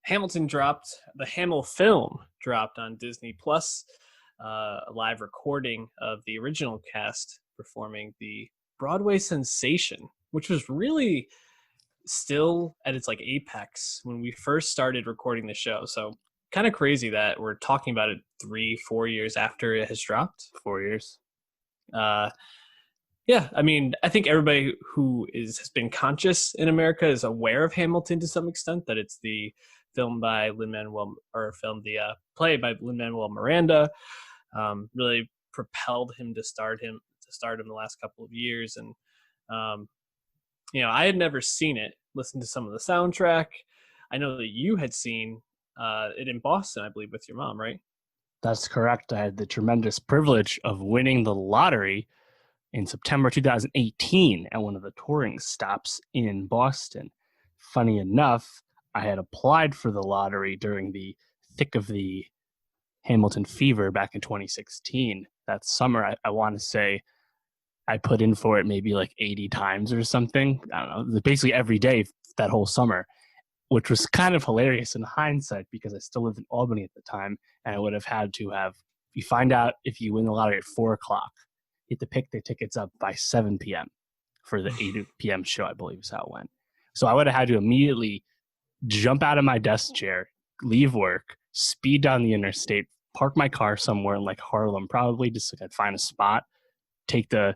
Hamilton dropped, the Hamill film dropped on Disney Plus, a live recording of the original cast performing the Broadway sensation, which was really still at its like apex when we first started recording the show. So kind of crazy that we're talking about it 3-4 years after it has dropped. 4 years. Uh, yeah, I mean, I think everybody who has been conscious in America is aware of Hamilton to some extent. That it's the film by Lin-Manuel, or film the play by Lin-Manuel Miranda, really propelled him to stardom the last couple of years. And um, I had never seen it. Listened to some of the soundtrack. I know that you had seen it in Boston, I believe, with your mom, right? That's correct. I had the tremendous privilege of winning the lottery in September 2018 at one of the touring stops in Boston. Funny enough, I had applied for the lottery during the thick of the Hamilton fever back in 2016. That summer, I want to say I put in for it maybe like 80 times or something. I don't know, basically every day that whole summer, which was kind of hilarious in hindsight because I still lived in Albany at the time, and I would have had to have, you find out if you win the lottery at 4 o'clock, you have to pick the tickets up by 7 p.m. for the 8 p.m. show, I believe is how it went. So I would have had to immediately jump out of my desk chair, leave work, speed down the interstate, park my car somewhere in like Harlem, probably just like I'd find a spot, take the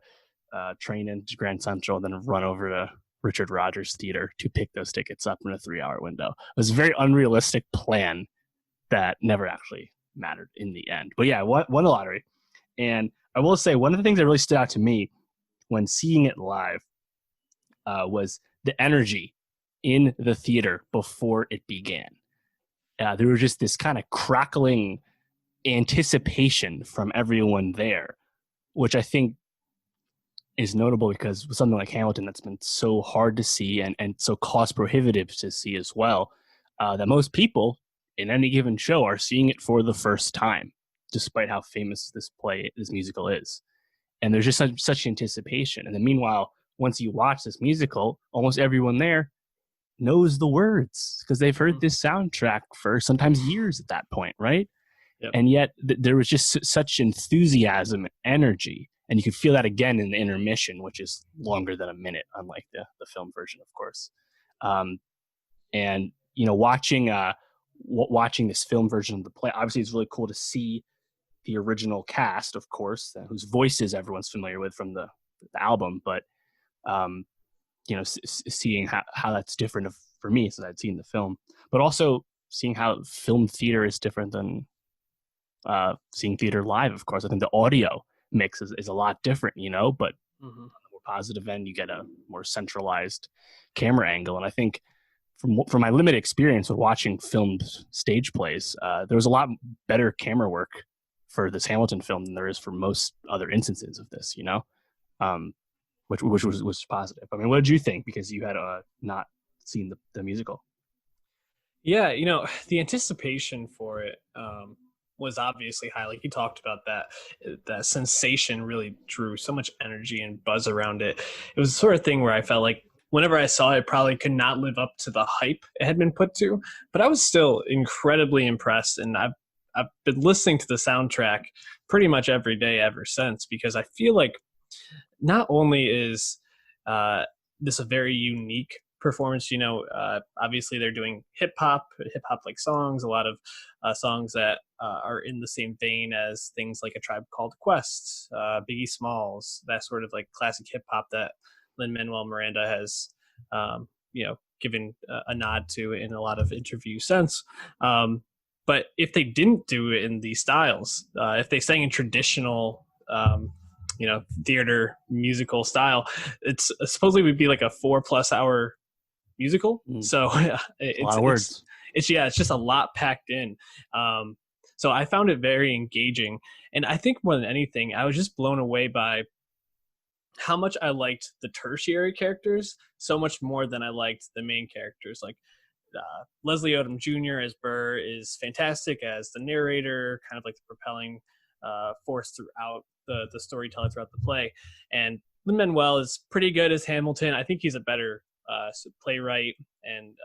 train into Grand Central, then run over to Richard Rodgers Theater to pick those tickets up in a 3-hour window. It was a very unrealistic plan that never actually mattered in the end. But yeah, won the lottery. And I will say one of the things that really stood out to me when seeing it live was the energy in the theater before it began. There was just this kind of crackling anticipation from everyone there, which I think is notable because with something like Hamilton that's been so hard to see and so cost prohibitive to see as well, that most people in any given show are seeing it for the first time, despite how famous this musical is. And there's just such anticipation. And then meanwhile, once you watch this musical, almost everyone there knows the words because they've heard this soundtrack for sometimes years at that point, right? Yep. And yet there was just such enthusiasm and energy. And you could feel that again in the intermission, which is longer than a minute, unlike the film version, of course. And, watching this film version of the play, obviously it's really cool to see the original cast, of course, whose voices everyone's familiar with from the album. But, seeing how that's different for me since I'd seen the film. But also seeing how film theater is different than seeing theater live, of course. I think the audio mix is a lot different, but on the more positive end, you get a more centralized camera angle. And I think from my limited experience with watching filmed stage plays, there was a lot better camera work for this Hamilton film than there is for most other instances of this, which was positive. I mean, what did you think? Because you had not seen the musical. Yeah, the anticipation for it was obviously high. Like you talked about, that sensation really drew so much energy and buzz around it. It was the sort of thing where I felt like whenever I saw it, probably could not live up to the hype it had been put to, but I was still incredibly impressed. And I've been listening to the soundtrack pretty much every day ever since, because I feel like not only is this a very unique performance, obviously they're doing hip hop like songs, a lot of songs that are in the same vein as things like A Tribe Called Quest, Biggie Smalls, that sort of like classic hip hop that Lin-Manuel Miranda has given a nod to in a lot of interviews since. But if they didn't do it in these styles, if they sang in traditional theater musical style, it's supposedly would be like a 4+ hour musical. So it's a lot of words. It's just a lot packed in. So I found it very engaging. And I think more than anything, I was just blown away by how much I liked the tertiary characters so much more than I liked the main characters. Like Leslie Odom Jr. as Burr is fantastic as the narrator, kind of like the propelling force throughout the storyteller throughout the play. And Lin-Manuel is pretty good as Hamilton. I think he's a better playwright and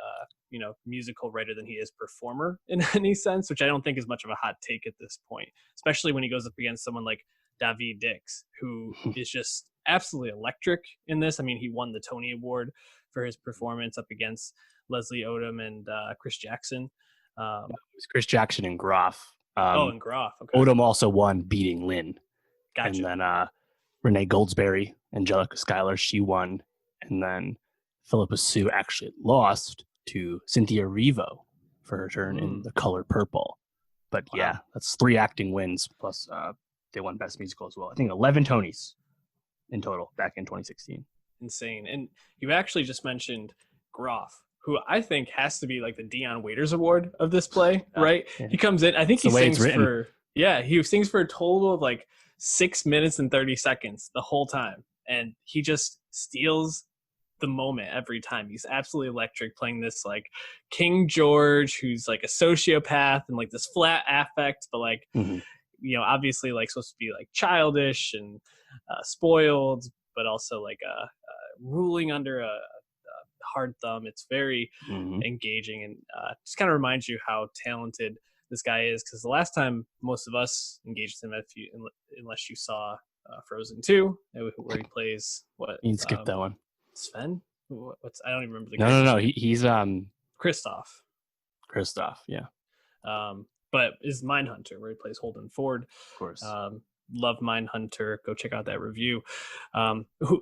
musical writer than he is performer in any sense, which I don't think is much of a hot take at this point, especially when he goes up against someone like Daveed Dix, who is just absolutely electric in this. I mean, he won the Tony Award for his performance up against Leslie Odom and Chris Jackson. It was Chris Jackson and Groff. And Groff. Okay. Odom also won beating Lin. Gotcha. And then Renee Goldsberry, Angelica Schuyler, she won. And then Philippa Sue actually lost to Cynthia Erivo for her turn in The Color Purple. But wow. Yeah, that's 3 acting wins, plus they won Best Musical as well. I think 11 Tonys in total back in 2016. Insane. And you actually just mentioned Groff, who I think has to be like the Dion Waiters Award of this play, right? Yeah. He comes in, I think he sings for a total of like 6 minutes and 30 seconds the whole time. And he just steals the moment every time. He's absolutely electric, playing this like King George who's like a sociopath and like this flat affect, but like obviously like supposed to be like childish and spoiled, but also like ruling under a hard thumb. It's very engaging, and just kind of reminds you how talented this guy is, because the last time most of us engaged with him, unless you saw Frozen 2, where he plays what? You can skip that one. Sven? I don't even remember the No. He's Kristoff. Kristoff, yeah. But is Mindhunter, where he plays Holden Ford. Of course. Love Mindhunter. Go check out that review.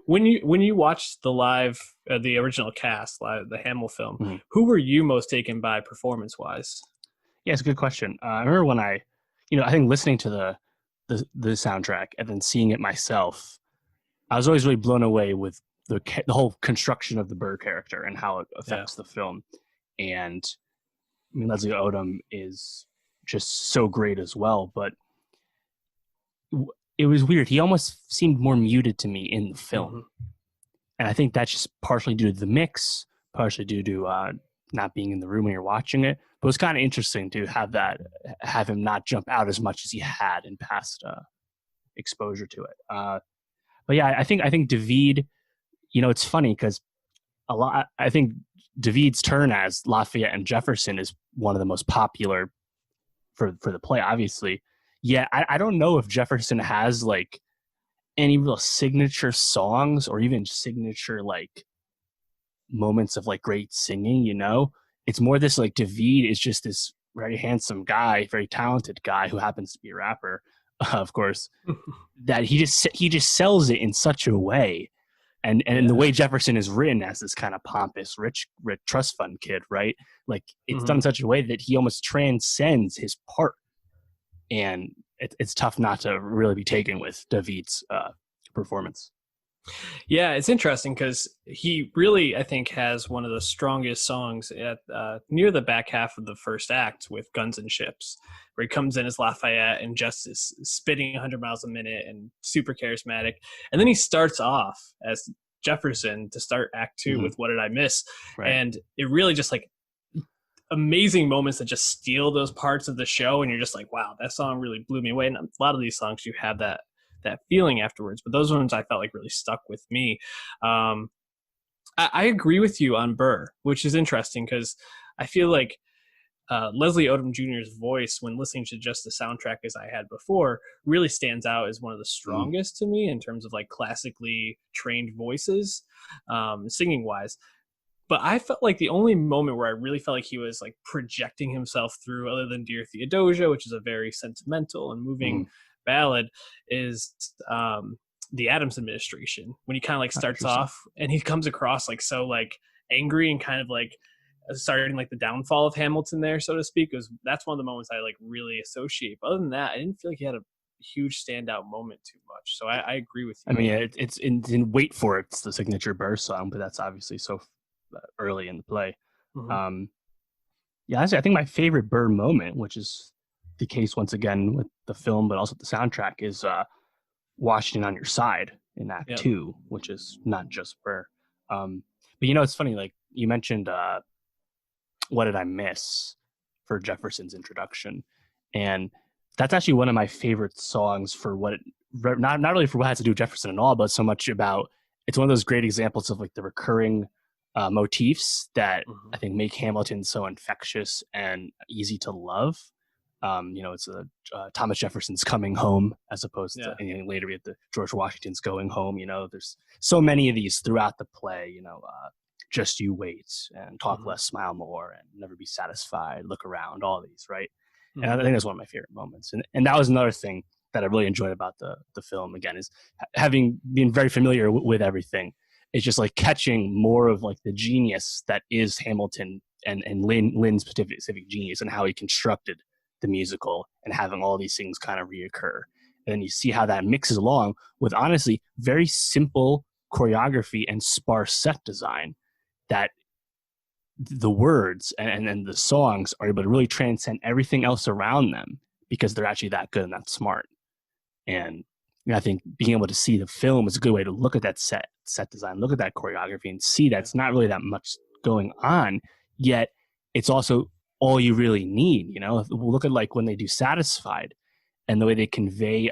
When you watched the original cast, the Hamill film, who were you most taken by performance wise? Yeah, it's a good question. I remember when I think listening to the soundtrack and then seeing it myself, I was always really blown away with the whole construction of the Burr character and how it affects the film. And I mean, Leslie Odom is just so great as well, but it was weird. He almost seemed more muted to me in the film. And I think that's just partially due to the mix, partially due to not being in the room when you're watching it. But it was kind of interesting to have him not jump out as much as he had in past exposure to it. But yeah, I think Daveed, it's funny because I think Daveed's turn as Lafayette and Jefferson is one of the most popular for the play, obviously. Yeah, I don't know if Jefferson has like any real signature songs or even signature like moments of like great singing, It's more this like Daveed is just this very handsome guy, very talented guy who happens to be a rapper, of course, that he just sells it in such a way. And the way Jefferson is written as this kind of pompous, rich trust fund kid, right? Like it's done in such a way that he almost transcends his part. And it's tough not to really be taken with Daveed's performance. Yeah, it's interesting because he really, I think, has one of the strongest songs at near the back half of the first act with Guns and Ships, where he comes in as Lafayette and just is spitting 100 miles a minute and super charismatic. And then he starts off as Jefferson to start Act 2 with What Did I Miss? Right. And it really just like amazing moments that just steal those parts of the show. And you're just like, wow, that song really blew me away. And a lot of these songs, you have that feeling afterwards, but those ones I felt like really stuck with me. I agree with you on Burr, which is interesting because I feel like Leslie Odom Jr.'s voice, when listening to just the soundtrack as I had before, really stands out as one of the strongest to me in terms of like classically trained voices, singing wise. But I felt like the only moment where I really felt like he was like projecting himself through, other than Dear Theodosia, which is a very sentimental and moving ballad, is the Adams administration, when he kind of like starts off and he comes across like so like angry and kind of like starting like the downfall of Hamilton there, so to speak. That's one of the moments I like really associate. But other than that, I didn't feel like he had a huge standout moment too much. So I agree with you. I mean, it's in Wait For It, it's the signature Burr song, but that's obviously so early in the play. Yeah, I think my favorite Burr moment, which is the case once again with the film, but also the soundtrack, is Washington on Your Side in Act 2, which is not just Burr. But it's funny, like you mentioned What Did I Miss for Jefferson's introduction, and that's actually one of my favorite songs for not really for what has to do with Jefferson and all, but so much about, it's one of those great examples of like the recurring motifs that Hmm. I think make Hamilton so infectious and easy to love. It's Thomas Jefferson's coming home as opposed to Yeah. anything later. We have the George Washington's going home. There's so many of these throughout the play. Just you wait and talk Hmm. less, smile more, and never be satisfied. Look around, all these, right? And I Hmm. think that's one of my favorite moments. And that was another thing that I really enjoyed about the film. Again, is having been very familiar with everything. It's just like catching more of like the genius that is Hamilton and Lin's specific genius and how he constructed the musical and having all these things kind of reoccur. And then you see how that mixes along with honestly very simple choreography and sparse set design that the words and the songs are able to really transcend everything else around them because they're actually that good and that smart. And I think being able to see the film is a good way to look at that set design, look at that choreography, and see Yeah. that's not really that much going on. Yet it's also all you really need. Look at like when they do Satisfied and the way they convey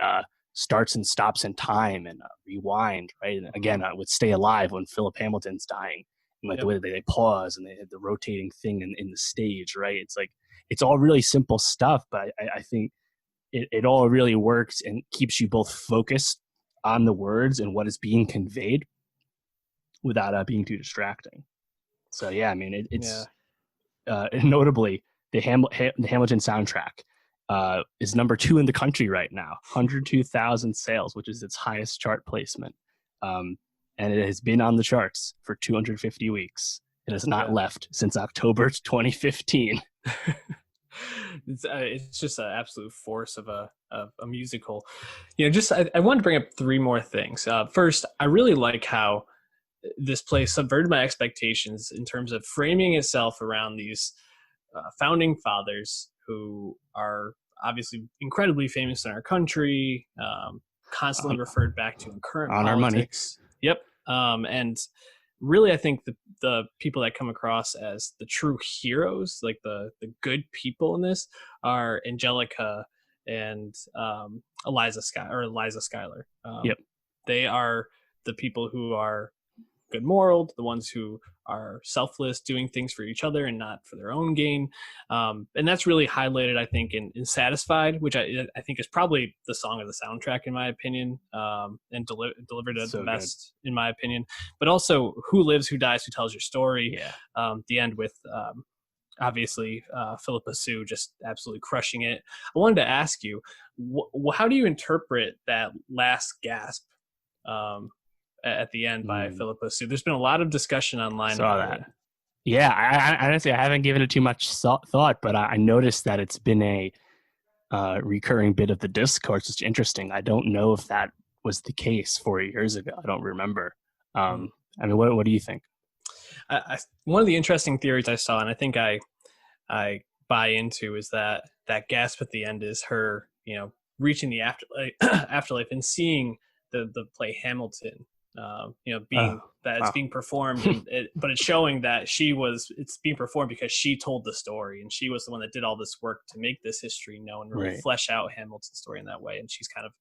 starts and stops in time and rewind, right? And Hmm. again, with Stay Alive when Philip Hamilton's dying, and like the Yep. way that they pause and they have the rotating thing in the stage, right? It's like it's all really simple stuff, but I think it all really works and keeps you both focused on the words and what is being conveyed without being too distracting. So yeah, I mean Yeah. it's notably the Hamilton soundtrack is number 2 in the country right now, 102,000 sales, which is its highest chart placement, um, and it has been on the charts for 250 weeks. It has not Yeah. left since October 2015. It's just an absolute force of a musical. Just I wanted to bring up three more things. First, I really like how this play subverted my expectations in terms of framing itself around these founding fathers who are obviously incredibly famous in our country, constantly on, referred back to in current on our money. politics. Yep. And really, I think the people that come across as the true heroes, like the good people in this, are Angelica and Eliza Schuyler. Yep. They are the people who are good moral, the ones who are selfless, doing things for each other and not for their own gain. And that's really highlighted, I think, in Satisfied, which I think is probably the song of the soundtrack, in my opinion, and delivered it the So good. best, in my opinion. But also, Who Lives, Who Dies, Who Tells Your Story, Yeah. the end with. Obviously, Philippa Sue just absolutely crushing it. I wanted to ask you, how do you interpret that last gasp um, at the end by Mm, Philippa Sue? There's been a lot of discussion online saw about it. that. Yeah, honestly, I haven't given it too much thought, but I noticed that it's been a recurring bit of the discourse. It's interesting. I don't know if that was the case 4 years ago. I don't remember. Hmm. I mean, what do you think? One of the interesting theories I saw, and I think I buy into, is that gasp at the end is her, reaching the afterlife, afterlife and seeing the play Hamilton, being Oh, that it's wow. being performed, but it's showing that it's being performed because she told the story and she was the one that did all this work to make this history known and really Right. flesh out Hamilton's story in that way. And she's kind of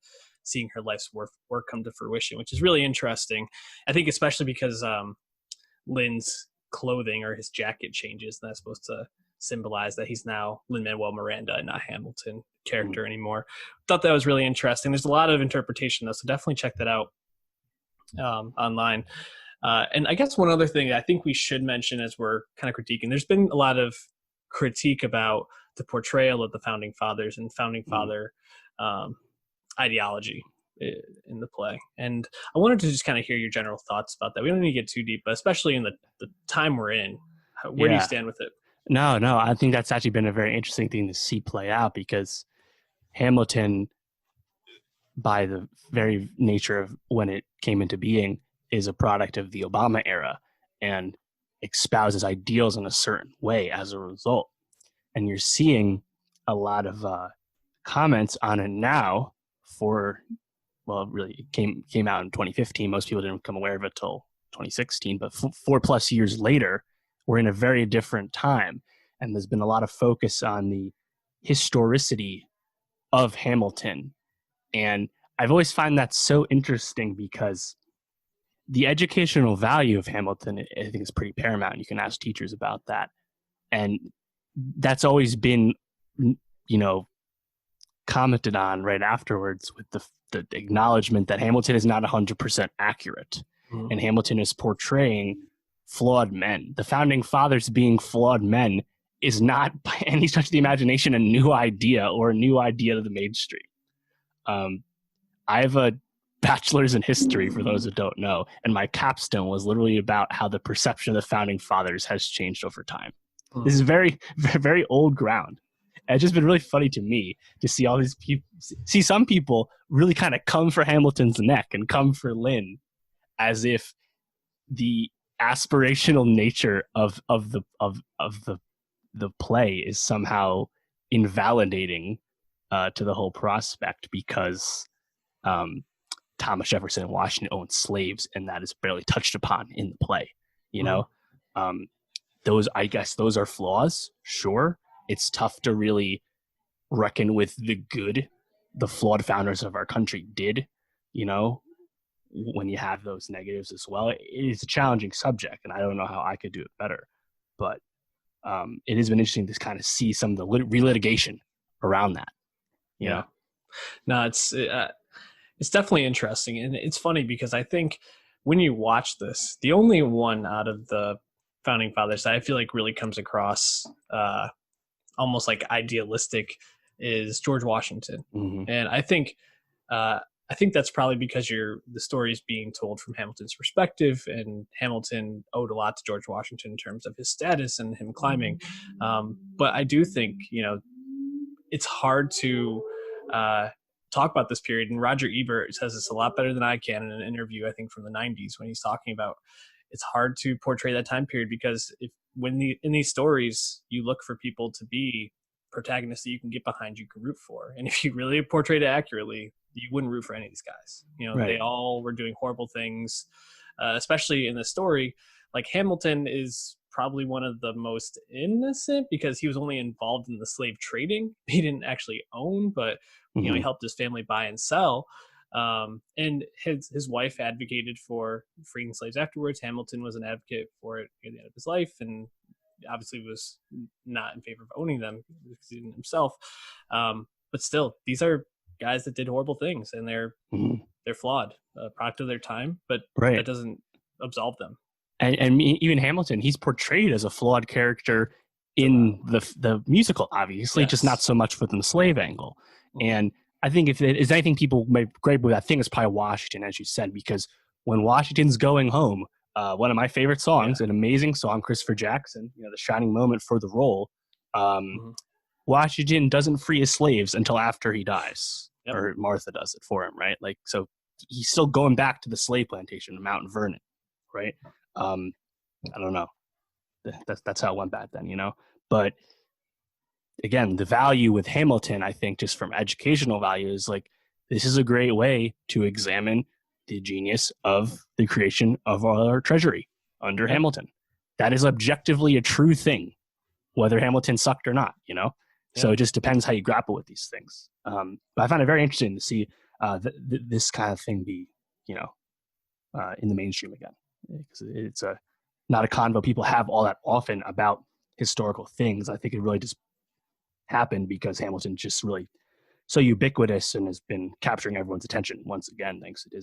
seeing her life's work come to fruition, which is really interesting. I think especially because Lin's clothing or his jacket changes, and that's supposed to symbolize that he's now Lin-Manuel Miranda and not Hamilton Mm, character anymore. Thought that was really interesting. There's a lot of interpretation though, so definitely check that out online. And I guess one other thing I think we should mention as we're kind of critiquing, there's been a lot of critique about the portrayal of the founding fathers and founding mm. father um, ideology in the play. And I wanted to just kind of hear your general thoughts about that. We don't need to get too deep, but especially in the time we're in, where do you Yeah. stand with it? No. I think that's actually been a very interesting thing to see play out because Hamilton, by the very nature of when it came into being, is a product of the Obama era and espouses ideals in a certain way as a result. And you're seeing a lot of comments on it now for, well, really it came out in 2015. Most people didn't become aware of it till 2016, but 4+ years later, we're in a very different time. And there's been a lot of focus on the historicity of Hamilton. And I've always find that so interesting because the educational value of Hamilton, I think, is pretty paramount. You can ask teachers about that, and that's always been, you know, commented on right afterwards with the acknowledgement that Hamilton is not 100% accurate, Mhm. and Hamilton is portraying flawed men. The founding fathers being flawed men is not by any stretch of the imagination a new idea or a new idea to the mainstream. Um, I have a bachelor's in history, for those that don't know, and my capstone was literally about how the perception of the founding fathers has changed over time. This is very, very old ground. And it's just been really funny to me to see all these people, see some people really kind of come for Hamilton's neck and come for Lynn, as if the aspirational nature of the play is somehow invalidating to the whole prospect, because um, Thomas Jefferson and Washington owned slaves, and that is barely touched upon in the play. You Mhm. know, um, I guess those are flaws. Sure, it's tough to really reckon with the good the flawed founders of our country did. You know, when you have those negatives as well, it is a challenging subject, and I don't know how I could do it better. But it has been interesting to kind of see some of the relitigation around that. You Yeah. know. No, it's definitely interesting, and it's funny because I think when you watch this, the only one out of the founding fathers that I feel like really comes across almost like idealistic is George Washington, Mm-hmm. and uh, I think that's probably because the story is being told from Hamilton's perspective, and Hamilton owed a lot to George Washington in terms of his status and him climbing. But I do think it's hard to uh, talk about this period. And Roger Ebert says this a lot better than I can in an interview, I think, from the 90s, when he's talking about it's hard to portray that time period because in these stories, you look for people to be protagonists that you can get behind, you can root for. And if you really portrayed it accurately, you wouldn't root for any of these guys. They Right. all were doing horrible things, especially in the story. Like Hamilton is probably one of the most innocent because he was only involved in the slave trading. He didn't actually own, but he Mm-hmm. helped his family buy and sell. And his wife advocated for freeing slaves afterwards. Hamilton was an advocate for it at the end of his life, and obviously was not in favor of owning them because he didn't himself. But still, these are guys that did horrible things, and Mm-hmm. they're flawed, a product of their time. But Right. that doesn't absolve them. And even Hamilton, he's portrayed as a flawed character in the musical, obviously, just not Yes. so much within the slave angle. Mhm. And I think if it is anything people may gripe with, I think it's probably Washington, as you said, because when Washington's going home, one of my favorite Yeah. songs, an amazing song, Christopher Jackson, the shining moment for the role. Um, Mhm. Washington doesn't free his slaves until after he dies, Yep. or Martha does it for him, right? Like, so he's still going back to the slave plantation in Mount Vernon, right? Um, I don't know. That's how it went back then. But again, the value with Hamilton, I think, just from educational value, is like this is a great way to examine the genius of the creation of our treasury under Yeah. Hamilton. That is objectively a true thing, whether Hamilton sucked or not. So Yeah. it just depends how you grapple with these things. But I find it very interesting to see this kind of thing be, in the mainstream again, because it's not a convo people have all that often about historical things. I think it really just happened because Hamilton just really so ubiquitous and has been capturing everyone's attention once again, thanks to Disney.